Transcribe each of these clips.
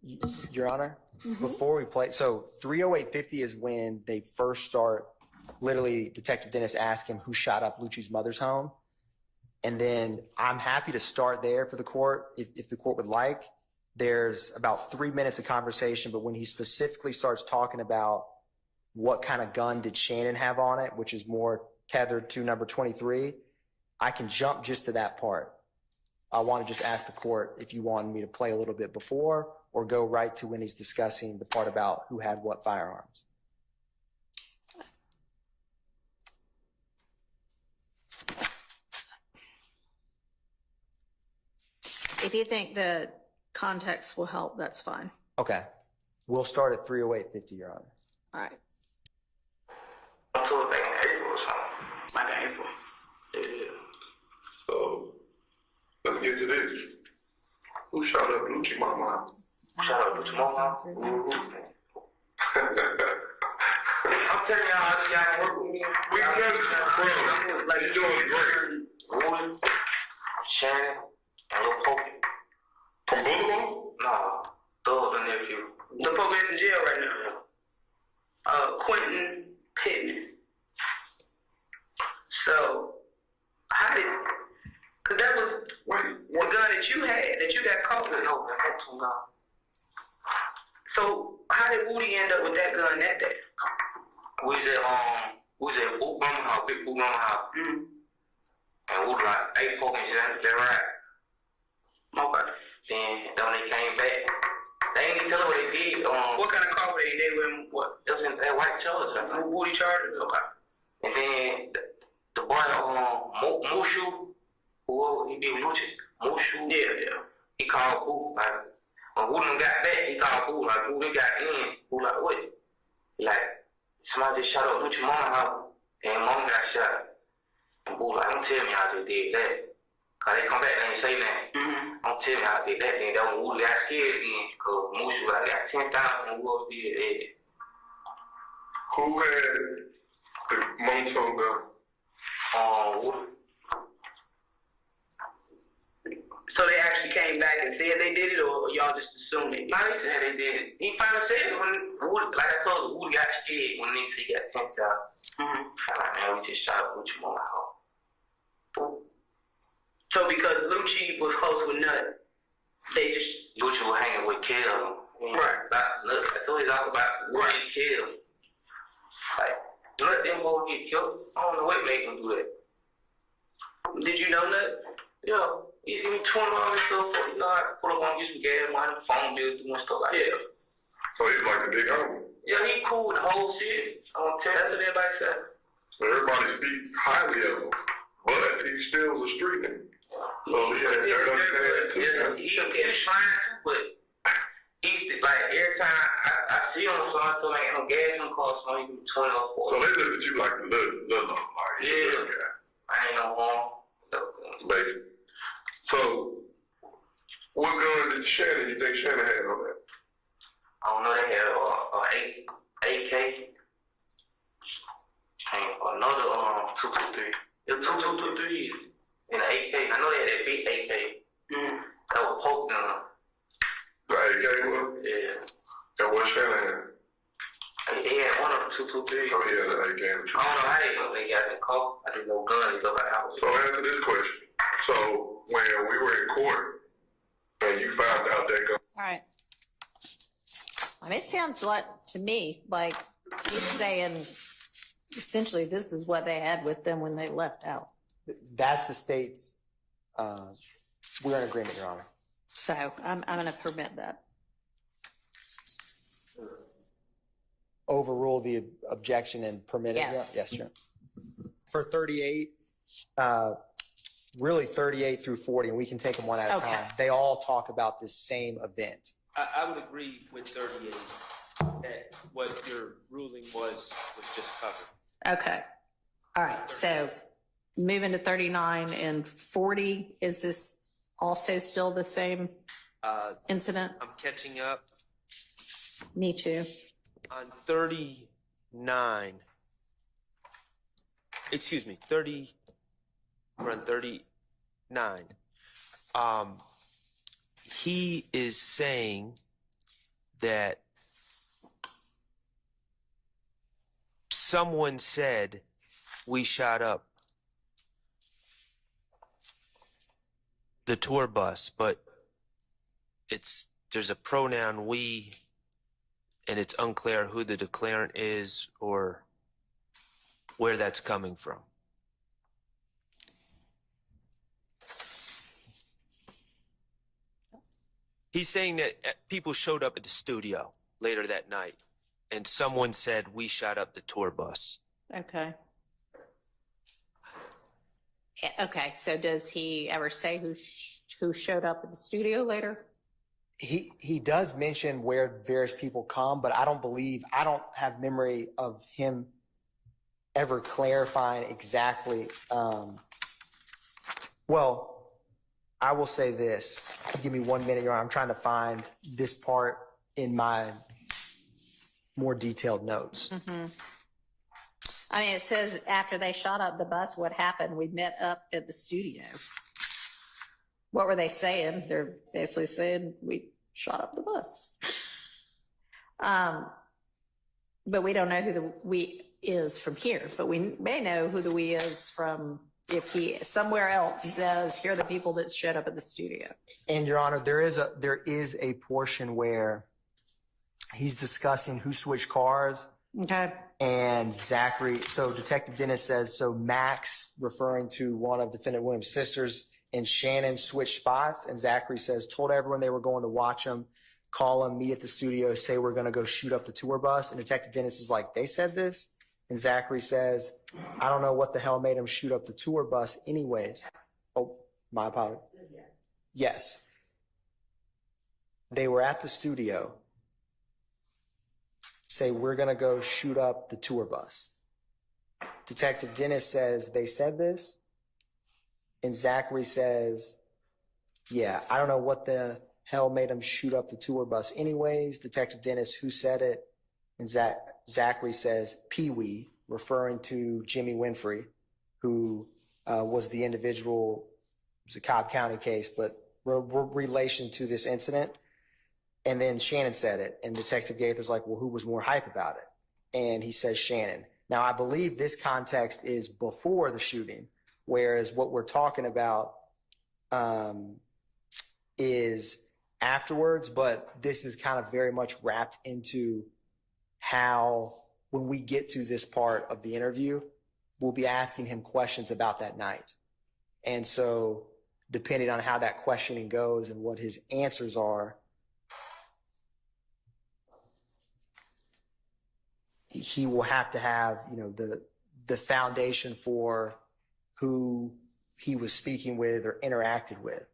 Your Honor, before we play, so 30850 is when they first start, literally Detective Dennis asks him who shot up Lucci's mother's home. And then I'm happy to start there for the court if the court would like. There's about 3 minutes of conversation, but when he specifically starts talking about what kind of gun did Shannon have on it, which is more tethered to number 23, I can jump just to that part. I want to just ask the court if you wanted me to play a little bit before or go right to when he's discussing the part about who had what firearms. If you think the context will help, that's fine. Okay. We'll start at 30850, Your Honor. All right. I told back in April or something. Back in April. Yeah. So, let's get to this. Who shot up Lucci Mama? Shot up Lucci Mama? I'm telling y'all, y'all can work with me. We can get it, bro. Like, you're doing great. Roy, Shannon, and Lil Pokey. From Boulevard? Nah, those the nephew. Lil Pokey's in jail right now. Quentin Pittman. So, how did, cause that was the gun that you had, that you got caught with. No, that's too long. So, how did Woody end up with that gun that day? We was at Boot Mama House, Big Boot Mama House. And we was like, hey, poking, that's right. Okay. Then when they came back, they ain't even tell us what they did. What kind of car were they? They were in what? It was in that white Charger. Woody Charger? Okay. And then the boy, Mushu, who he did with Lucci, Mushu. Yeah. He called Boo. Like, when Woody got back, he called Boo. Like, Boo, they got in. Boo, like, what? Like, somebody just shot up Lucci Mama house, and Mom got shot. And Boo, like, don't tell me how they did that. Cause they come back and they say that. Don't tell me how they did that. Then that when Woody got scared again, cause Mushu, I got 10,000 and Woody did that. Who had the Monto gun? Woody. So they actually came back and said they did it, or y'all just assumed it? No, they said they did it. He finally said it when Woody, like I told you, Woody got scared when they said he got 10,000. Like, man, we just shot up Lucci Mama house. So because Lucci was close with Nut, they just... Lucci was hanging with Kel. Right. I told you talk about Lucci Kel. Like, Nut didn't go get killed. I don't know what made him do that. Did you know Nut? Yeah. He gave me $20 and stuff. You know, I put up on use some gas money, phone bills, doing stuff like that. Yeah. So he's like a big homie. Yeah, he cool with the whole city. I'm gonna tell you, that's what everybody said. So everybody speaks highly of him, but he's still a street nigga. So yeah, he was fine too, but he's like every time I see him, so I feel like I'm gas in the car, so he give me $20 for it. So they look at you like the little like yeah. I ain't no harm. Basically. So, what gun did Shannon, you think Shannon had on that? I don't know, they had an AK and another 223. It was 223 and an AK. I know they had that big AK. That was poking on. The AK was? Yeah. And what Shannon had? They had one of the 223. Oh, yeah, the AK. I don't know how they got in the car. I didn't know guns. So answer this question. So when we were in court and you found out that gun. All right. I mean, it sounds like to me like he's saying essentially this is what they had with them when they left out. That's the state's. We're in agreement, Your Honor. So I'm going to permit that. Overrule the objection and permit it? Yes. Yes, sir. For 38, really 38 through 40, and we can take them one at a time. They all talk about this same event. I would agree with 38 that what your ruling was just covered. Okay. All right. So moving to 39 and 40, is this also still the same incident? I'm catching up. Me too. On 39, excuse me, 30, we're on 39. He is saying that someone said we shot up the tour bus, but there's a pronoun we, and it's unclear who the declarant is or where that's coming from. He's saying that people showed up at the studio later that night, and someone said we shot up the tour bus. Okay. Okay, so does he ever say who showed up at the studio later? He does mention where various people come, but I don't have memory of him ever clarifying exactly. Well, I will say this. Give me 1 minute, Your Honor. I'm trying to find this part in my more detailed notes. Mm-hmm. I mean, it says after they shot up the bus, what happened? We met up at the studio. What were they saying? They're basically saying we shot up the bus. But we don't know who the we is from here, but we may know who the we is from if he somewhere else says, here are the people that showed up at the studio. And Your Honor, there is a portion where he's discussing who switched cars. Okay. And Zachary, so Detective Dennis says, so Max, referring to one of Defendant Williams' sisters, and Shannon switched spots. And Zachary says, told everyone they were going to watch him, call him, meet at the studio, say we're going to go shoot up the tour bus. And Detective Dennis is like, they said this? And Zachary says, I don't know what the hell made him shoot up the tour bus anyways. Oh, my apologies. Yes. They were at the studio. Say, we're going to go shoot up the tour bus. Detective Dennis says, they said this? And Zachary says, yeah, I don't know what the hell made him shoot up the tour bus anyways. Detective Dennis, who said it? And Zachary says, Pee-wee, referring to Jimmy Winfrey, who was the individual, it was a Cobb County case, but relation to this incident. And then Shannon said it, and Detective Gaither's like, well, who was more hype about it? And he says Shannon. Now, I believe this context is before the shooting, whereas what we're talking about is afterwards, but this is kind of very much wrapped into how, when we get to this part of the interview, we'll be asking him questions about that night. And so depending on how that questioning goes and what his answers are, he will have to have, the foundation for who he was speaking with or interacted with.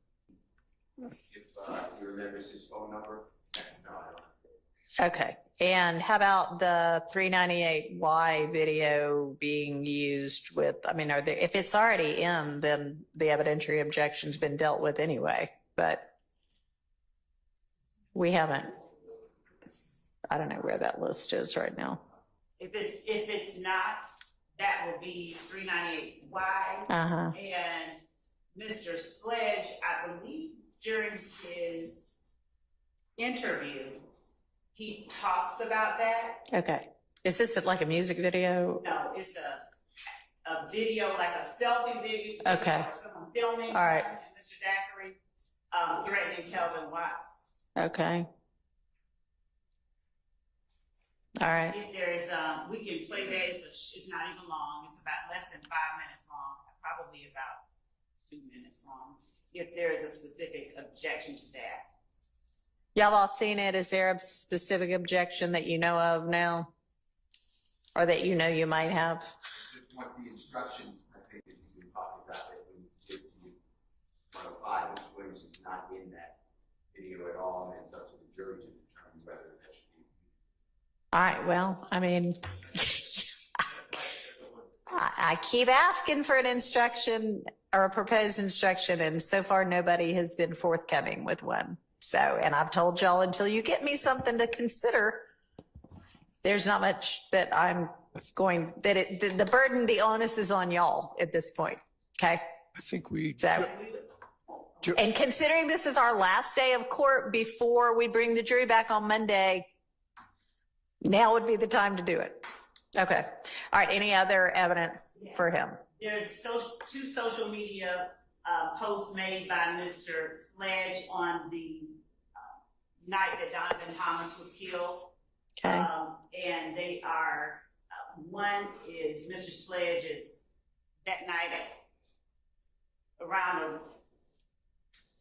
If he remembers his phone number, no, I don't. Okay. And how about the 398Y video being used with, if it's already in, then the evidentiary objection's been dealt with anyway, but we haven't, I don't know where that list is right now. If it's not, that will be 398Y. Uh-huh. And Mr. Sledge, I believe during his interview, he talks about that. Okay. Is this like a music video? No, it's a video, like a selfie video. Okay. Someone filming. All right. And Mr. Zachary threatening Kelvin Watts. Okay. All right. If there is, we can play that. It's not even long. It's about less than 5 minutes long. Probably about 2 minutes long. If there is a specific objection to that. Y'all all seen it? Is there a specific objection that you know of now? Or that you know you might have? Just want the instructions, I think, that you've been talking about that we did to 105, Mr. Williams is not in that video at all, and it's up to the jury to determine whether that should be. All right, well, I keep asking for an instruction or a proposed instruction, and so far nobody has been forthcoming with one. So, and I've told y'all until you get me something to consider, there's not much that I'm going, the burden, the onus is on y'all at this point. Okay? I think we, So, And considering this is our last day of court before we bring the jury back on Monday, now would be the time to do it. Okay. All right. Any other evidence for him? There's two social media posts made by Mr. Sledge on the night that Donovan Thomas was killed. Okay. And they are, one is Mr. Sledge is that night around the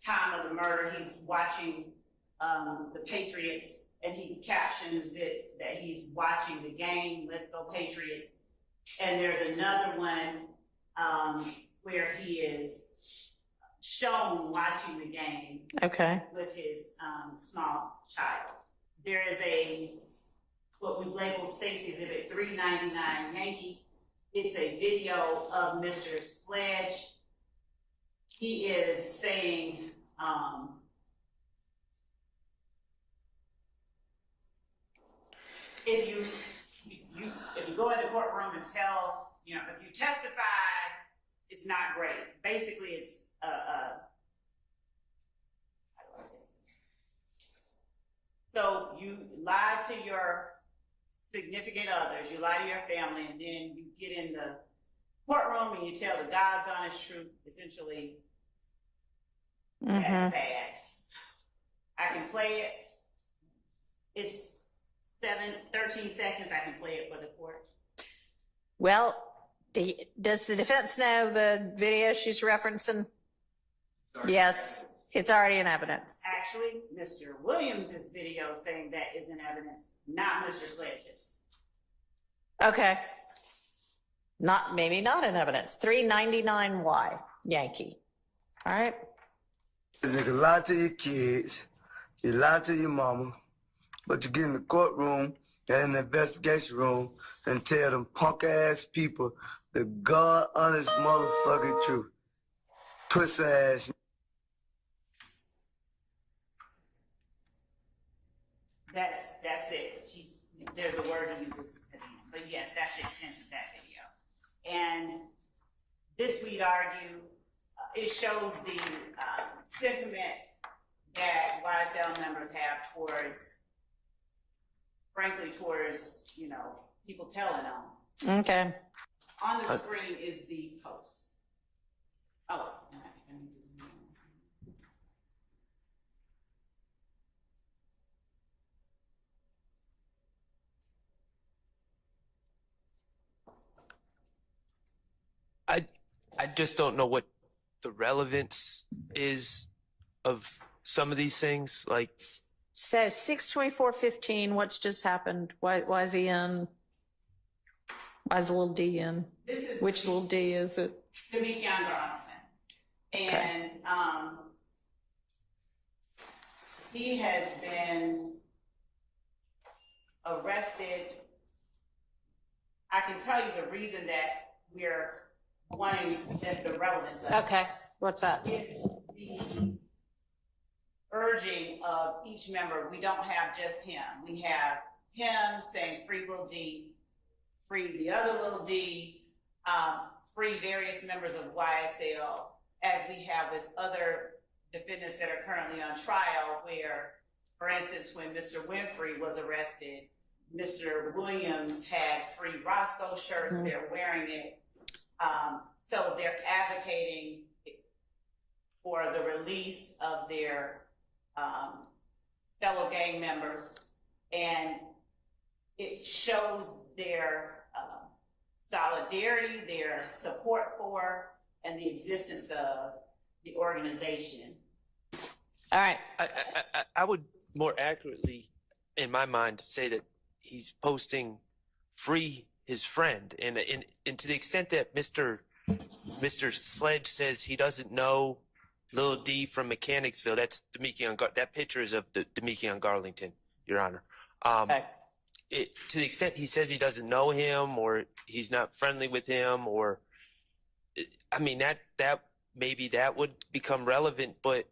time of the murder, he's watching the Patriots, and he captions it that he's watching the game, Let's Go Patriots. And there's another one where he is shown watching the game with his small child. There is what we label Stacy Exhibit 399 Yankee. It's a video of Mr. Sledge. He is saying, if you go in the courtroom and tell, if you testify, it's not great. Basically, it's how do I say this? So you lie to your significant others, you lie to your family, and then you get in the courtroom and you tell the God's honest truth. Essentially, that's bad. I can play it. It's 13 seconds. I can play it for the court. Well, does the defense know the video she's referencing? Yes, it's already in evidence. Actually, Mr. Williams' video saying that is in evidence, not Mr. Sledge's. Okay. Maybe not in evidence. 399Y Yankee. All right. Nigga, lie to your kids, you lie to your mama, but you get in the courtroom and in the investigation room and tell them punk ass people the God honest motherfucking truth. Pussy ass. That's it. There's a word he uses at the end. But yes, that's the extent of that video. And this, we'd argue, it shows the sentiment that YSL members have towards, frankly, towards, people telling them. Okay. On the screen is the post. Oh, let me do I just don't know what the relevance is of some of these things. Like, So 6/24/15, what's just happened? Why is he in? Why is the little D in? Which little D is it? Demekion Garlington. And he has been arrested. I can tell you the reason that we're wanting the relevance of it. Okay, what's that? It's the urging of each member. We don't have just him. We have him saying free little D, free the other little D, free various members of YSL, as we have with other defendants that are currently on trial, where, for instance, when Mr. Winfrey was arrested, Mr. Williams had free Roscoe shirts. They're wearing it. So they're advocating for the release of their fellow gang members, and it shows their solidarity, their support for, and the existence of the organization. All right. I would more accurately, in my mind, say that he's posting free his friend, and to the extent that Mr. Sledge says he doesn't know Lil D from Mechanicsville, that's Demekion. That picture is of the Demekion Garlington, Your Honor. Okay. To the extent he says he doesn't know him, or he's not friendly with him, or I mean that maybe that would become relevant, but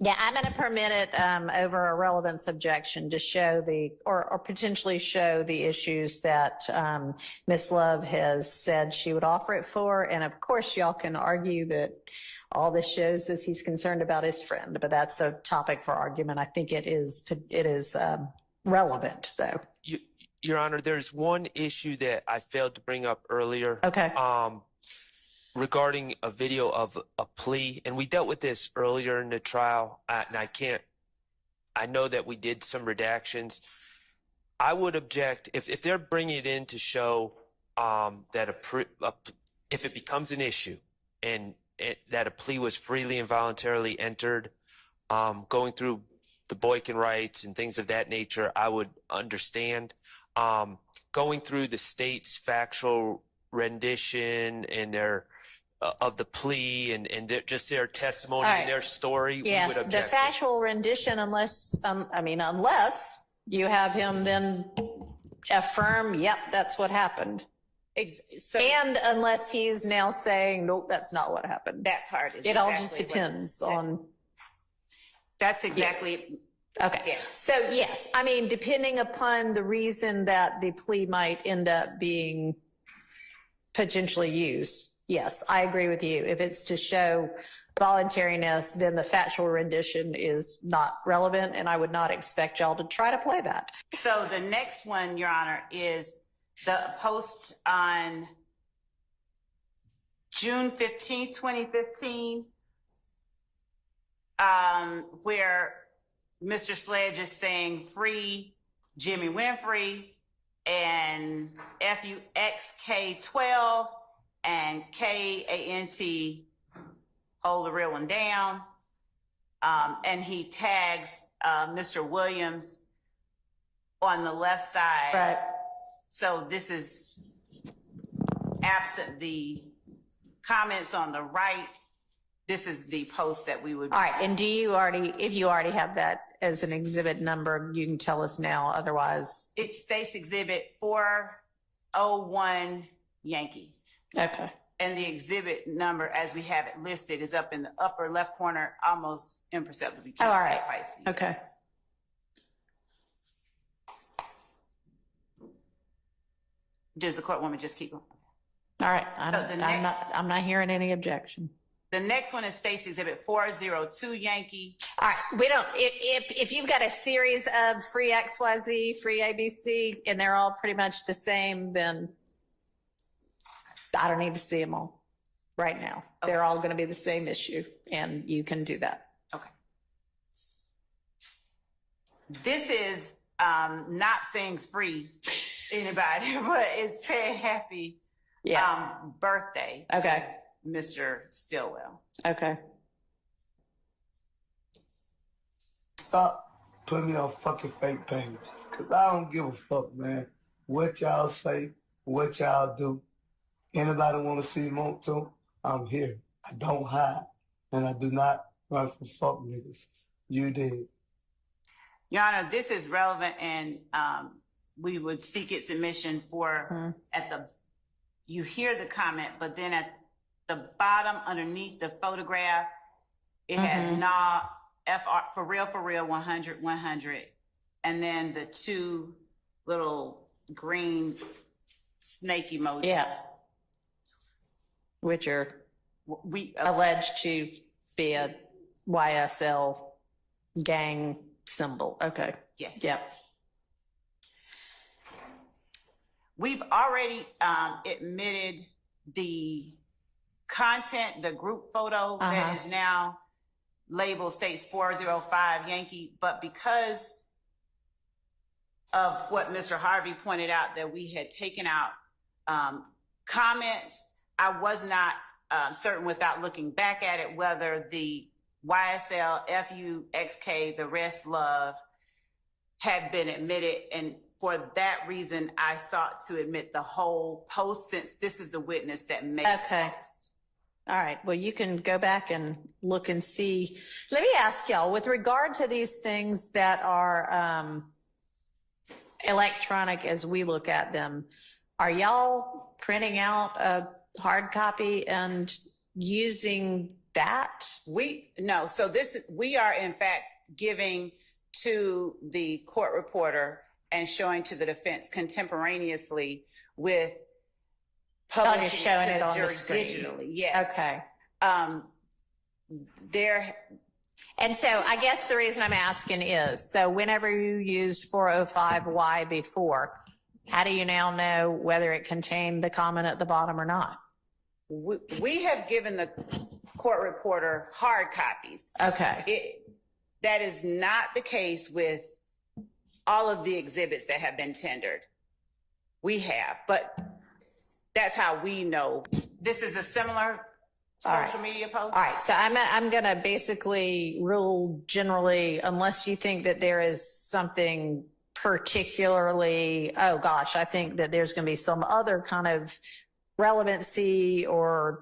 Yeah, I'm going to permit it over a relevance objection to show or potentially show the issues that Ms. Love has said she would offer it for. And of course, y'all can argue that all this shows is he's concerned about his friend, but that's a topic for argument. I think it is relevant, though. Your Honor, there's one issue that I failed to bring up earlier. Okay. Regarding a video of a plea, and we dealt with this earlier in the trial, and I know that we did some redactions. I would object if they're bringing it in to show that if it becomes an issue and that a plea was freely and voluntarily entered, going through the Boykin rights and things of that nature, I would understand. Going through the state's factual rendition and their of the plea and just their testimony and their story, we would object. The factual rendition, unless you have him then affirm, yep, that's what happened. And unless he's now saying, nope, that's not what happened. That part is it all just depends on. That's exactly. Yeah. Okay. Yes. So yes, I mean, depending upon the reason that the plea might end up being potentially used. Yes, I agree with you. If it's to show voluntariness, then the factual rendition is not relevant, and I would not expect y'all to try to play that. So the next one, Your Honor, is the post on June 15th, 2015, where Mr. Sledge is saying free Jimmy Winfrey and FUXK12 and KANT, hold the real one down. And he tags Mr. Williams on the left side. Right. So this is absent the comments on the right. This is the post that we would. All right. And if you already have that as an exhibit number, you can tell us now. Otherwise. It states exhibit 401 Yankee. Okay. And the exhibit number, as we have it listed, is up in the upper left corner, almost imperceptibly. Oh, all right. Okay. Does the court want me to just keep going? All right. I'm not hearing any objection. The next one is Stacy Exhibit 402 Yankee. All right. We don't, if you've got a series of free XYZ, free ABC, and they're all pretty much the same, then I don't need to see them all right now. Okay. They're all going to be the same issue, and you can do that. Okay. This is not saying free anybody, but it's saying happy birthday. Okay. To Mr. Stillwell. Okay. Stop putting me on fucking fake pages, because I don't give a fuck, man. What y'all say, what y'all do. Anybody want to see Monto? I'm here. I don't hide. And I do not run for fuck niggas. You did. Your Honor, this is relevant, and we would seek its submission for you hear the comment, but then at the bottom underneath the photograph, it has not FR for real 100 100, and then the two little green snake emojis. Yeah. Which are alleged to be a YSL gang symbol. Okay. Yes. Yep. We've already admitted the content, the group photo that is now labeled states 405 Yankee, but because of what Mr. Harvey pointed out, that we had taken out comments, I was not certain without looking back at it whether the YSL, FUXK, the rest love had been admitted. And for that reason, I sought to admit the whole post, since this is the witness that made the post. All right. Well, you can go back and look and see. Let me ask y'all, with regard to these things that are electronic as we look at them, are y'all printing out a hard copy and using that? No, so we are in fact giving to the court reporter and showing to the defense contemporaneously with publishing just showing to it the on the jury screen. digitally. Yes. Okay. There. And so I guess the reason I'm asking is, so whenever you used 405Y before, how do you now know whether it contained the comment at the bottom or not? We have given the court reporter hard copies. Okay. That is not the case with all of the exhibits that have been tendered. We have, but that's how we know. This is a similar social media post? All right. So I'm going to basically rule generally, unless you think that there is something particularly, oh gosh, I think that there's going to be some other kind of relevancy or